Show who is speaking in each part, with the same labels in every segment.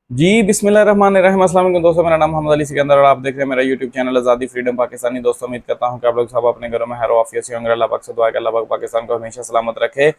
Speaker 1: जी बिस्मिल्लाहिर्रहमानिर्रहीम। अस्सलाम वालेकुम दोस्तों, मेरा नाम मोहम्मद अली सिकंदर और आप देख रहे हैं मेरा यूट्यूब चैनल आज़ादी फ्रीडम पाकिस्तानी। दोस्तों उम्मीद करता हूं कि आप लोग सब अपने घरों में हैरो आफियत से होंगे। अल्लाह पाक से दुआ है कि अल्लाह पाक पाकिस्तान को हमेशा सलामत रखे।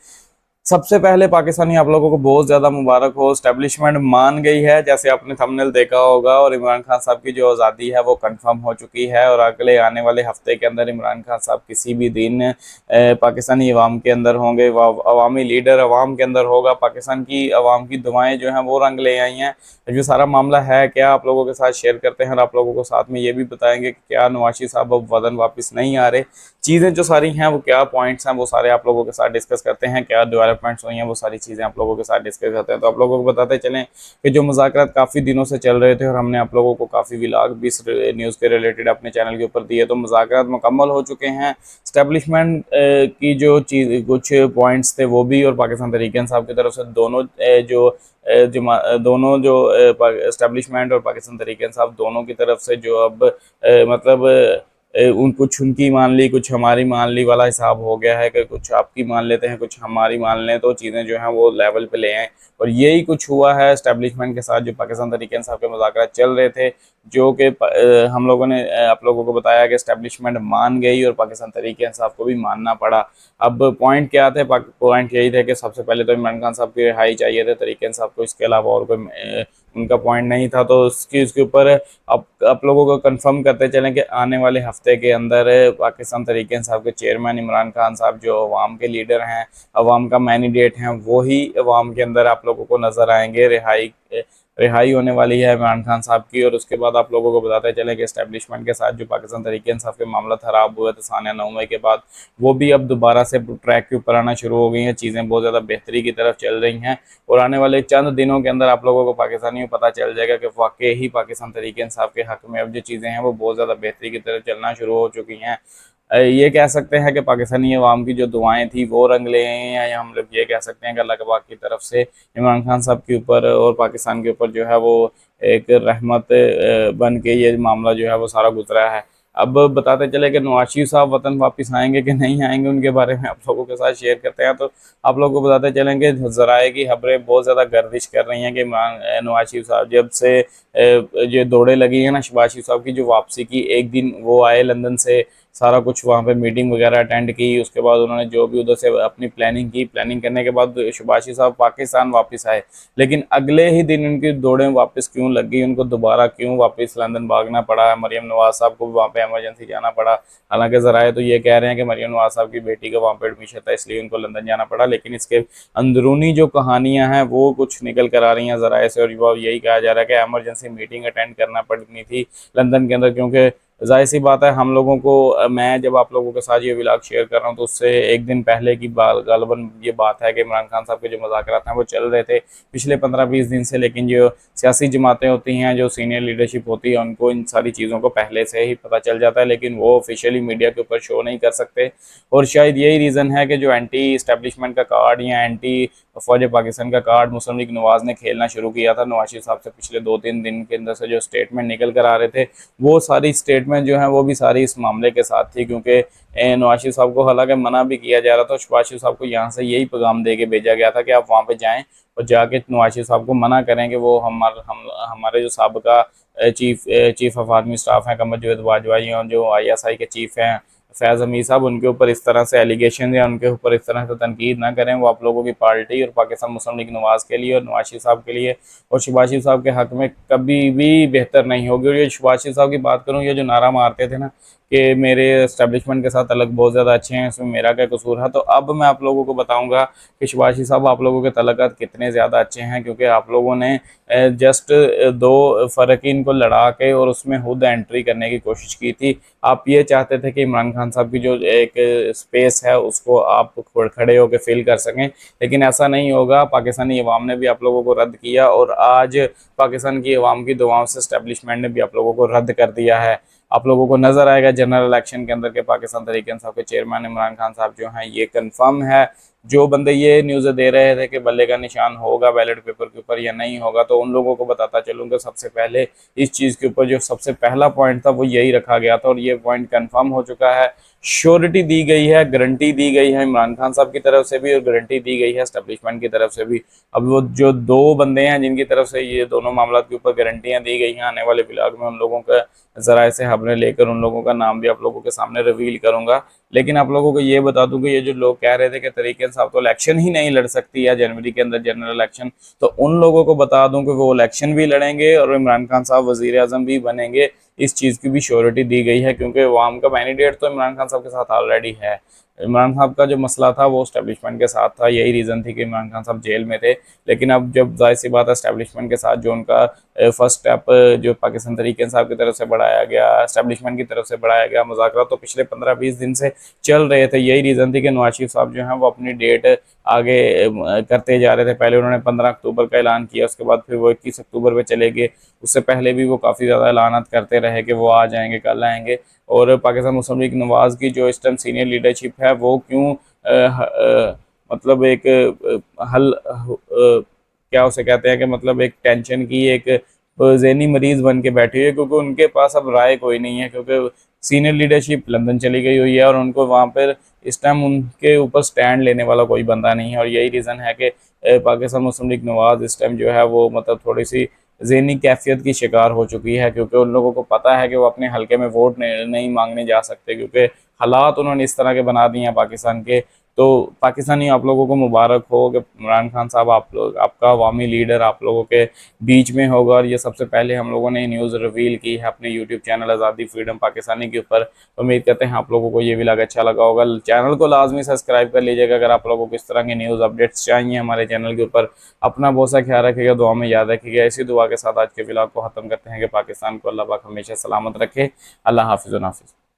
Speaker 1: सबसे पहले पाकिस्तानी आप लोगों को बहुत ज़्यादा मुबारक हो, स्टैब्लिशमेंट मान गई है जैसे आपने थंबनेल देखा होगा, और इमरान खान साहब की जो आज़ादी है वो कंफर्म हो चुकी है। और अगले आने वाले हफ्ते के अंदर इमरान खान साहब किसी भी दिन पाकिस्तानी अवाम के अंदर होंगे, अवामी लीडर अवाम के अंदर होगा। पाकिस्तान की अवाम की दुआएं जो हैं वो रंग ले आई हैं। जो सारा मामला है क्या आप लोगों के साथ शेयर करते हैं, और आप लोगों को साथ में ये भी बताएंगे कि क्या नवाशी साहब अब वतन वापस नहीं आ रहे। चीज़ें जो सारी हैं वो क्या पॉइंट्स हैं वो सारे आप लोगों के साथ डिस्कस करते हैं। क्या डेवलपमेंट्स हुई हैं वो सारी चीज़ें आप लोगों के साथ डिस्कस करते हैं। तो आप लोगों को बताते चलें कि जो मुज़ाकरात काफ़ी दिनों से चल रहे थे और हमने आप लोगों को काफ़ी व्लॉग भी इस न्यूज़ के रिलेटेड अपने चैनल के ऊपर दिए, तो मुज़ाकरात मुकम्मल हो चुके हैं। स्टैब्लिशमेंट की जो चीज़ कुछ पॉइंट्स थे वो भी, और पाकिस्तान तहरीक इंसाफ की तरफ से दोनों दोनों जो इस्टेब्लिशमेंट और पाकिस्तान तहरीक इंसाफ दोनों की तरफ से जो अब मतलब उन कुछ उनकी मान ली कुछ हमारी मान ली वाला हिसाब हो गया है कि कुछ आपकी मान लेते हैं कुछ हमारी मान लें, तो चीज़ें जो हैं वो लेवल पे ले आए। और यही कुछ हुआ है इस्टेब्लिशमेंट के साथ। जो पाकिस्तान तहरीक इंसाफ के मुज़ाकरात चल रहे थे, जो कि हम लोगों ने आप लोगों को बताया कि इस्टेब्लिशमेंट मान गई और पाकिस्तान तहरीक इंसाफ को भी मानना पड़ा। अब पॉइंट क्या थे? पॉइंट यही थे कि सबसे पहले तो इमरान खान साहब की रिहाई चाहिए थे तहरीक इंसाफ को, इसके अलावा और कोई उनका पॉइंट नहीं था। तो उसके ऊपर आप लोगों को कंफर्म करते चलें कि आने वाले हफ्ते के अंदर पाकिस्तान तहरीक इंसाफ के चेयरमैन इमरान खान साहब, जो अवाम के लीडर हैं, अवाम का मैंडेट हैं, वो ही अवाम के अंदर आप लोगों को नजर आएंगे। रिहाई होने वाली है इमरान खान साहब की। और उसके बाद आप लोगों को बताते चलें कि एस्टेब्लिशमेंट के साथ जो पाकिस्तान तहरीक इंसाफ के मामला खराब हुए थे सानिया नौमे के बाद, वो भी अब दोबारा से ट्रैक के ऊपर आना शुरू हो गई हैं। चीज़ें बहुत ज़्यादा बेहतरी की तरफ चल रही हैं। और आने वाले चंद दिनों के अंदर आप लोगों को पाकिस्तानियों को पता चल जाएगा कि वाकई ही पाकिस्तान तहरीक इंसाफ के हक में अब जो चीज़ें हैं वो बहुत ज़्यादा बेहतरी की तरफ चलना शुरू हो चुकी हैं। ये कह सकते हैं कि पाकिस्तानी अवाम की जो दुआएं थी वो रंग ले आई हैं, या हम लोग ये कह सकते हैं कि अल्लाह के पाक की तरफ से इमरान खान साहब के ऊपर और पाकिस्तान के ऊपर जो है वो एक रहमत बन के ये मामला जो है वो सारा गुजरा है। अब बताते चले कि नवाज शरीफ साहब वतन वापस आएंगे कि नहीं आएंगे, उनके बारे में आप लोगों के साथ शेयर करते हैं। तो आप लोगों को बताते चलेंगे ज़राए की खबरें बहुत ज़्यादा गर्दिश कर रही हैं कि नवाज शरीफ साहब जब से ये दौड़े लगी हैं ना शहबाज शरीफ साहब की जो वापसी की, एक दिन वो आए लंदन से, सारा कुछ वहाँ पे मीटिंग वगैरह अटेंड की, उसके बाद उन्होंने जो भी उधर से अपनी प्लानिंग की, प्लानिंग करने के बाद शहबाज शरीफ साहब पाकिस्तान वापस आए। लेकिन अगले ही दिन उनकी दौड़ें वापस क्यों लग गई, उनको दोबारा क्यों वापस लंदन भागना पड़ा? मरियम नवाज साहब को भी वहाँ पे एमरजेंसी जाना पड़ा। हालांकि ज़राए तो ये कह रहे हैं कि मरियम नवाज साहब की बेटी का वहाँ पे एडमिशन था इसलिए उनको लंदन जाना पड़ा, लेकिन इसके अंदरूनी जो कहानियां हैं वो कुछ निकल कर आ रही हैं ज़राए से। और यही कहा जा रहा है कि एमरजेंसी मीटिंग अटेंड करना पड़नी थी लंदन के अंदर, क्योंकि जाहिर सी बात है हम लोगों को मैं जब आप लोगों के साथ ये व्लॉग शेयर कर रहा हूँ तो उससे एक दिन पहले की बात गालिबन ये बात है कि इमरान खान साहब के जो मुज़ाकरात हैं वो चल रहे थे पिछले 15-20 दिन से। लेकिन जो सियासी जमातें होती हैं, जो सीनियर लीडरशिप होती है, उनको इन सारी चीज़ों को पहले से ही पता चल जाता है, लेकिन वो ऑफिशियली मीडिया के ऊपर शो नहीं कर सकते। और शायद यही रीज़न है कि जो एंटी इस्टेब्लिशमेंट का कार्ड या एंटी फौज पाकिस्तान का कार्ड मुस्लिम लीग नवाज ने खेलना शुरू किया था नवाज शरीफ साहब से पिछले 2-3 दिन के अंदर से जो स्टेटमेंट निकल कर आ रहे थे, वो सारी स्टेटमेंट जो है वो भी सारी इस मामले के साथ थी। क्योंकि नवाज शरीफ साहब को हालांकि मना भी किया जा रहा था, शहबाज शरीफ साहब को यहाँ से यही पैगाम दे के भेजा गया था कि आप वहाँ पे जाएं और जाके नवाज शरीफ साहब को मना करें कि वो हमारे जो सबका चीफ ऑफ आर्मी स्टाफ हैं कमर जवेद बाजवाई, और जो ISI के चीफ हैं फैज़ हमीद साहब, उनके ऊपर इस तरह से एलिगेशन या उनके ऊपर इस तरह से तनकीद ना करें। वो आप लोगों की पार्टी और पाकिस्तान मुस्लिम लीग नवाज के लिए और नवाज शरीफ साहब के लिए और शहबाज शरीफ साहब के हक में कभी भी बेहतर नहीं होगी। और ये शहबाज शरीफ साहब की बात करूँ, ये जो नारा मारते थे ना कि मेरे एस्टेब्लिशमेंट के साथ तलक बहुत ज़्यादा अच्छे हैं, इसमें मेरा क्या कसूर है, तो अब मैं आप लोगों को बताऊंगा कि शहबाज शरीफ साहब आप लोगों के तलक़ात कितने ज़्यादा अच्छे हैं। क्योंकि आप लोगों ने जस्ट 2 फ़रक़ीन को लड़ा के और उसमें खुद एंट्री करने की कोशिश की थी। आप ये चाहते थे कि इमरान खान साहब की जो एक स्पेस है उसको आप खड़े होकर फिल कर सकें, लेकिन ऐसा नहीं होगा। पाकिस्तानी अवाम ने भी आप लोगों को रद्द किया और आज पाकिस्तान की अवाम की दुआओं से एस्टेब्लिशमेंट ने भी आप लोगों को रद्द कर दिया है। आप लोगों को नजर आएगा जनरल इलेक्शन के अंदर के पाकिस्तान तहरीक इंसाफ के चेयरमैन इमरान खान साहब जो हैं ये कंफर्म है। जो बंदे ये न्यूज़ दे रहे थे कि बल्ले का निशान होगा बैलेट पेपर के ऊपर या नहीं होगा, तो उन लोगों को बताता चलूँगा सबसे पहले इस चीज़ के ऊपर जो सबसे पहला पॉइंट था वो यही रखा गया था और ये पॉइंट कंफर्म हो चुका है। श्योरिटी दी गई है, गारंटी दी गई है इमरान खान साहब की तरफ से भी और गारंटी दी गई है एस्टेब्लिशमेंट की तरफ से भी। अब वो जो दो बंदे हैं जिनकी तरफ से ये दोनों मामला के ऊपर गारंटियां दी गई हैं, आने वाले व्लॉग में उन लोगों का ज़रा से खबरें लेकर उन लोगों का नाम भी आप लोगों के सामने रिवील करूंगा। लेकिन आप लोगों को ये बता दूं कि ये जो लोग कह रहे थे कि तरीके साहब तो इलेक्शन ही नहीं लड़ सकती है जनवरी के अंदर जनरल इलेक्शन, तो उन लोगों को बता दूं कि वो इलेक्शन भी लड़ेंगे और इमरान खान साहब वजीर आजम भी बनेंगे। इस चीज़ की भी श्योरिटी दी गई है क्योंकि वाम का मैंडेट तो इमरान खान साहब के साथ ऑलरेडी है। इमरान साहब का जो मसला था वो एस्टेब्लिशमेंट के साथ था, यही रीज़न थी कि इमरान खान साहब जेल में थे। लेकिन अब जब जाहिर सी बात है एस्टेब्लिशमेंट के साथ जो उनका फर्स्ट स्टेप जो पाकिस्तान तरीके साहब की तरफ से बढ़ाया गया, एस्टेब्लिशमेंट की तरफ से बढ़ाया गया, मुज़ाकरा तो पिछले 15-20 दिन से चल रहे थे। यही रीज़न थी कि नवाज शरीफ साहब जो हैं वो अपनी डेट आगे करते जा रहे थे। पहले उन्होंने 15 अक्टूबर का ऐलान किया, उसके बाद फिर वो 21 अक्टूबर पे चले गए। उससे पहले भी वो काफ़ी ज़्यादा ऐलानात करते रहे कि वो आ जाएंगे, कल आएंगे। और पाकिस्तान मुस्लिम लीग नवाज़ की जो इस टाइम सीनियर लीडरशिप है वो क्यों मतलब एक क्या उसे कहते हैं कि मतलब एक टेंशन की एक ज़हनी मरीज बन के बैठी हुई है, क्योंकि उनके पास अब राय कोई नहीं है, क्योंकि सीनियर लीडरशिप लंदन चली गई हुई है और उनको वहाँ पर इस टाइम उनके ऊपर स्टैंड लेने वाला कोई बंदा नहीं है। और यही रीज़न है कि पाकिस्तान मुस्लिम लीग नवाज़ इस टाइम जो है वो मतलब थोड़ी सी ज़हनी कैफियत की शिकार हो चुकी है, क्योंकि उन लोगों को पता है कि वो अपने हलके में वोट नहीं मांगने जा सकते, क्योंकि हालात उन्होंने इस तरह के बना दिए हैं पाकिस्तान के। तो पाकिस्तानी आप लोगों को मुबारक हो कि इमरान खान साहब आप लोग, आपका अवामी लीडर आप लोगों के बीच में होगा। और ये सबसे पहले हम लोगों ने न्यूज़ रिवील की है अपने यूट्यूब चैनल आज़ादी फ्रीडम पाकिस्तानी के ऊपर। तो उम्मीद करते हैं आप लोगों को ये व्लॉग अच्छा लगा होगा। चैनल को लाजमी सब्सक्राइब कर लीजिएगा अगर आप लोगों को इस तरह की न्यूज़ अपडेट्स चाहिए हमारे चैनल के ऊपर। अपना बहुत सा ख्याल रखिएगा, दुआ में याद रखिएगा। इसी दुआ के साथ आज के व्लॉग को ख़त्म करते हैं कि पाकिस्तान को अल्लाह पाक हमेशा सलामत रखे। अल्लाह हाफिज़ व नाफिज़।